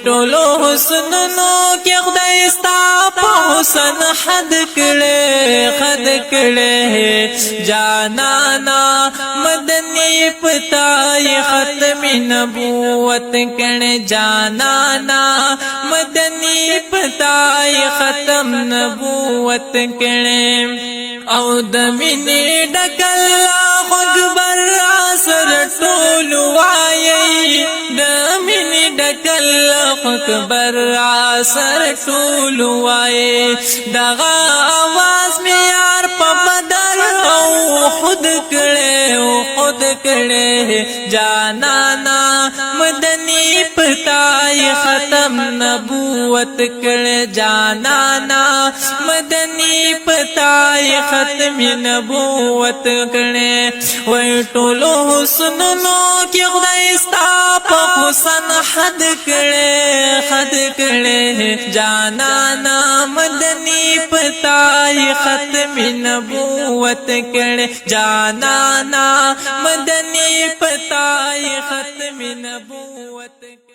ټولو حسنونو کې خدای ستا په حسن حد کړې جانانا مدنی پتاي ختم نبوت کړي جانانا مدنی پتاي ختم نبوت کړي او د مینې ډکل اکبر سر ټول وایي د مینې ډکل اکبر سر ټول وایي دغه आवाज می یار په بدر او خود کړه جانانا مدنی پتاي ختم نبوت کړه جانانا مدنی پتاي ختم نبوت کړه وای ټولو حسنونو کې خدای ستا په حسن حد کړه جانانا مدنی پتاي ختم نبوت کړه جانانا مدنی پتاي ختم نبوت